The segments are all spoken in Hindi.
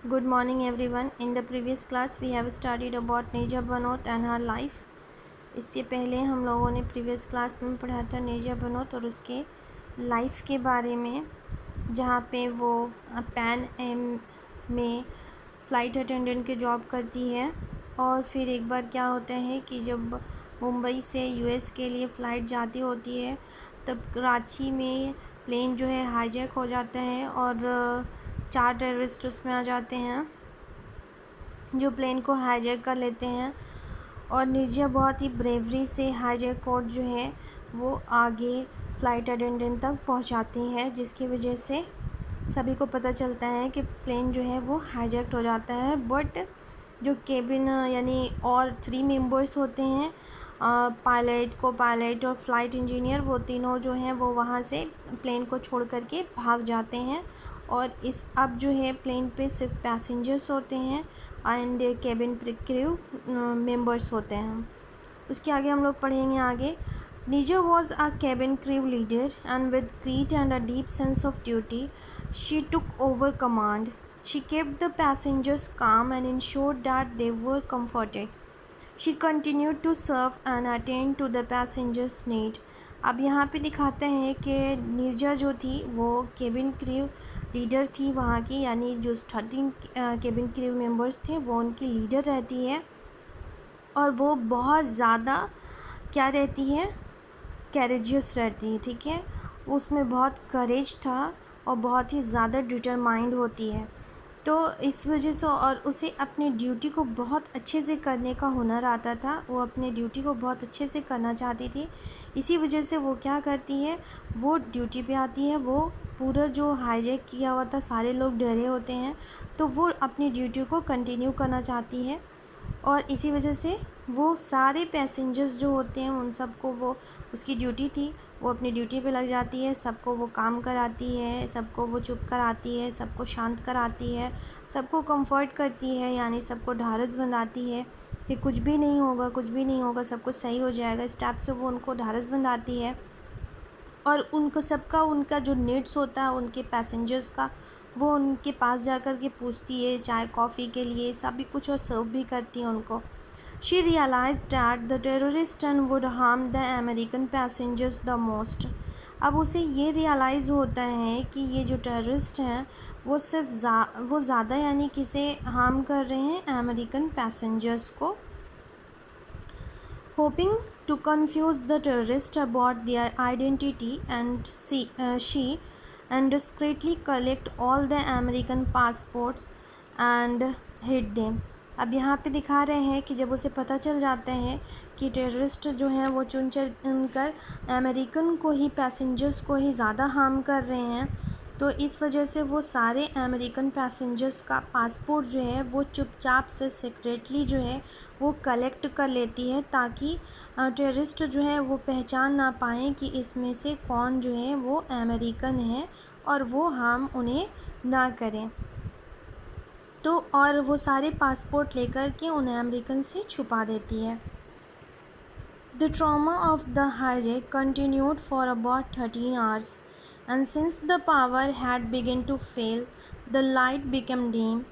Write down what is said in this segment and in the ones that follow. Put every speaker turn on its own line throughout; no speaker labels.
Good morning everyone. In the previous class we have studied about नीजा Banot and her life. इससे पहले हम लोगों ने प्रीवियस क्लास में पढ़ा था नीजा बनोट और उसके लाइफ के बारे में, जहाँ पे वो पैन एम में फ़्लाइट अटेंडेंट की जॉब करती है। और फिर एक बार क्या होता है कि जब मुंबई से यूएस के लिए फ़्लाइट जाती होती है तब कराची में प्लेन जो है हाईजैक हो जाता है और 4 टेररिस्ट उसमें आ जाते हैं जो प्लेन को हाईजैक कर लेते हैं। और निर्जिया बहुत ही ब्रेवरी से हाईजैक कोड जो है वो आगे फ़्लाइट अटेंडेंट तक पहुंचाती है, जिसकी वजह से सभी को पता चलता है कि प्लेन जो है वो हाईजैक्ट हो जाता है। बट जो केबिन यानी और 3 मेंबर्स होते हैं, पायलट, को पायलट और फ़्लाइट इंजीनियर, वो तीनों जो हैं वो वहाँ से प्लेन को छोड़ कर के भाग जाते हैं। और इस अब जो है प्लेन पे सिर्फ पैसेंजर्स होते हैं एंड केबिन क्रू मेंबर्स होते हैं। उसके आगे हम लोग पढ़ेंगे आगे। Nija was a cabin crew leader, and with grit and a deep sense of duty, she took over command. She kept the passengers calm and ensured that they were comforted. She continued to serve and attend to the passengers' need. अब यहाँ पे दिखाते हैं कि नीरजा जो थी वो केबिन क्रू लीडर थी वहाँ की, यानी जो 13 केबिन क्रू मेंबर्स थे वो उनकी लीडर रहती है। और वो बहुत ज़्यादा क्या रहती है, करेजियस रहती है। ठीक है, उसमें बहुत करेज था और बहुत ही ज़्यादा डिटरमाइंड होती है। तो इस वजह से और उसे अपनी ड्यूटी को बहुत अच्छे से करने का हुनर आता था। वो अपने ड्यूटी को बहुत अच्छे से करना चाहती थी। इसी वजह से वो क्या करती है, वो ड्यूटी पे आती है। वो पूरा जो हाईजैक किया हुआ था, सारे लोग डरे होते हैं, तो वो अपनी ड्यूटी को कंटिन्यू करना चाहती है। और इसी वजह से वो सारे पैसेंजर्स जो होते हैं उन सबको, वो उसकी ड्यूटी थी, वो अपनी ड्यूटी पे लग जाती है। सबको वो काम कराती है, सबको वो चुप कराती है, सबको शांत कराती है, सबको कंफर्ट करती है, यानी सबको ढाढ़स बंधाती है कि कुछ भी नहीं होगा, कुछ भी नहीं होगा, सब कुछ सही हो जाएगा। इस टाइप से वो उनको ढाढ़स बंधाती है। और उनको सबका उनका जो नीड्स होता है उनके पैसेंजर्स का, वो उनके पास जा कर के पूछती है, चाय कॉफ़ी के लिए सभी कुछ, और सर्व भी करती है उनको। She realised that the terrorist and would harm the American passengers the most. अब उसे ये रियलाइज़ होता है कि ये जो टेररिस्ट हैं वो सिर्फ वो ज़्यादा यानी किसे हार्म कर रहे हैं, अमेरिकन पैसेंजर्स को। Hoping to confuse the terrorists about their identity, and she and discreetly collect all the American passports and hid them. अब यहाँ पे दिखा रहे हैं कि जब उसे पता चल जाता है कि टेररिस्ट जो हैं वो चुन कर अमेरिकन को ही, पैसेंजर्स को ही ज़्यादा हार्म कर रहे हैं, तो इस वजह से वो सारे अमेरिकन पैसेंजर्स का पासपोर्ट जो है वो चुपचाप से सीक्रेटली जो है वो कलेक्ट कर लेती है, ताकि टेररिस्ट जो है वो पहचान ना पाएँ कि इसमें से कौन जो है वो अमेरिकन है और वो हार्म उन्हें ना करें। तो और वो सारे पासपोर्ट लेकर के उन्हें अमेरिकन से छुपा देती है। The trauma of the hijack continued for about 13 hours, and since the power had begun to fail, the light became dim.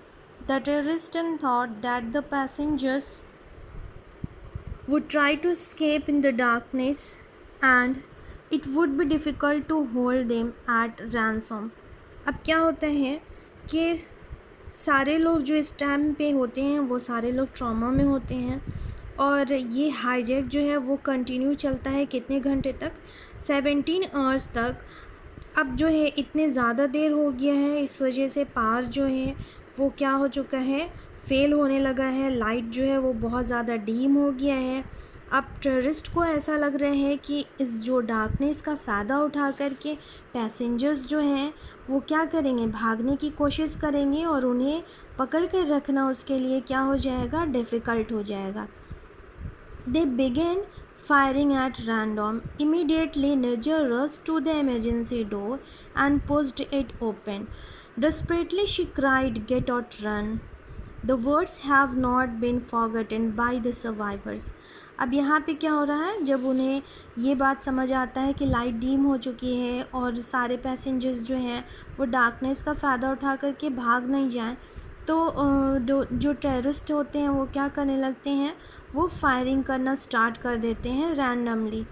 The terrorists thought that the passengers would try to escape in the darkness, and it would be difficult to hold them at ransom. अब क्या होता है कि सारे लोग जो इस टाइम पे होते हैं वो सारे लोग ट्रॉमा में होते हैं, और ये हाईजैक जो है वो कंटिन्यू चलता है कितने घंटे तक, 17 आवर्स तक। अब जो है इतने ज़्यादा देर हो गया है, इस वजह से पावर जो है वो क्या हो चुका है, फेल होने लगा है। लाइट जो है वो बहुत ज़्यादा डीम हो गया है। अब टेररिस्ट को ऐसा लग रहा है कि इस जो डार्कनेस का फ़ायदा उठा कर के पैसेंजर्स जो हैं वो क्या करेंगे, भागने की कोशिश करेंगे, और उन्हें पकड़ कर रखना उसके लिए क्या हो जाएगा, डिफ़िकल्ट हो जाएगा। They began firing at random. Immediately, Nija rushed to the emergency door and pushed it open. Desperately, she cried, "Get out, run!" The words have not been forgotten by the survivors. अब यहाँ पे क्या हो रहा है, जब उन्हें ये बात समझ आता है कि लाइट डीम हो चुकी है और सारे पैसेंजर्स जो हैं वो डार्कनेस का फ़ायदा उठा करके भाग नहीं जाएं, तो जो टेररिस्ट होते हैं वो क्या करने लगते हैं, वो फायरिंग करना स्टार्ट कर देते हैं रैंडमली।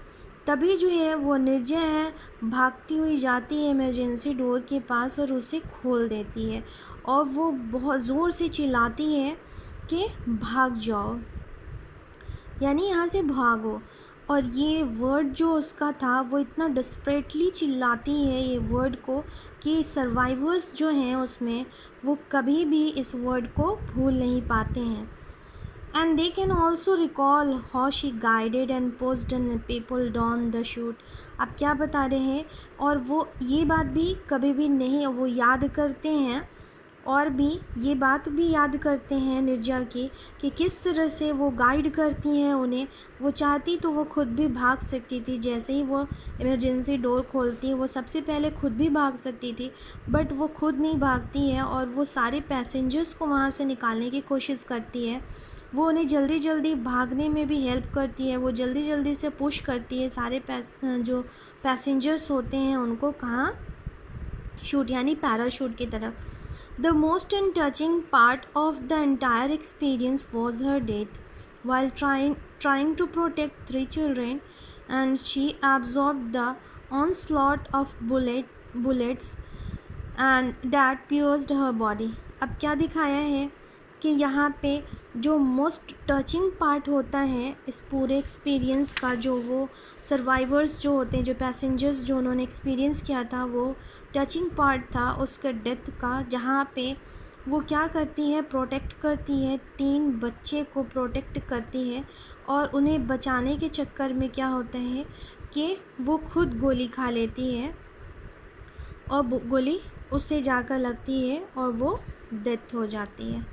तभी जो है वो निर्जय है भागती हुई जाती है इमरजेंसी डोर के पास और उसे खोल देती है और वो बहुत ज़ोर से चिल्लाती है कि भाग जाओ, यानी यहाँ से भागो। और ये वर्ड जो उसका था वो इतना डिस्परेटली चिल्लाती है ये वर्ड को कि सर्वाइवर्स जो हैं उसमें वो कभी भी इस वर्ड को भूल नहीं पाते हैं। And they can also recall how she guided and posed and people down the shoot. अब क्या बता रहे हैं, और वो ये बात भी कभी भी नहीं वो याद करते हैं, और भी ये बात भी याद करते हैं निर्जा की कि किस तरह से वो गाइड करती हैं उन्हें। वो चाहती तो वो खुद भी भाग सकती थी, जैसे ही वो इमरजेंसी डोर खोलती है वो सबसे पहले खुद भी भाग सकती थी, बट वो खुद नहीं भागती है और वो सारे पैसेंजर्स को वहाँ से निकालने की कोशिश करती है। वो उन्हें जल्दी जल्दी भागने में भी हेल्प करती है, वो जल्दी जल्दी से पुश करती है सारे जो पैसेंजर्स होते हैं उनको कहाँ, शूट यानी पैराशूट की तरफ। The most touching part of the entire experience was her death. While trying to protect 3 children, and she absorbed the onslaught of bullets and that pierced her body. अब क्या दिखाया है कि यहाँ पे जो मोस्ट टचिंग पार्ट होता है इस पूरे एक्सपीरियंस का, जो वो सर्वाइवर्स जो होते हैं, जो पैसेंजर्स जो उन्होंने एक्सपीरियंस किया था, वो टचिंग पार्ट था उसके डेथ का, जहाँ पे वो क्या करती है, प्रोटेक्ट करती है 3 बच्चे को प्रोटेक्ट करती है, और उन्हें बचाने के चक्कर में क्या होता है कि वो खुद गोली खा लेती है और गोली उससे जाकर लगती है और वो डेथ हो जाती है।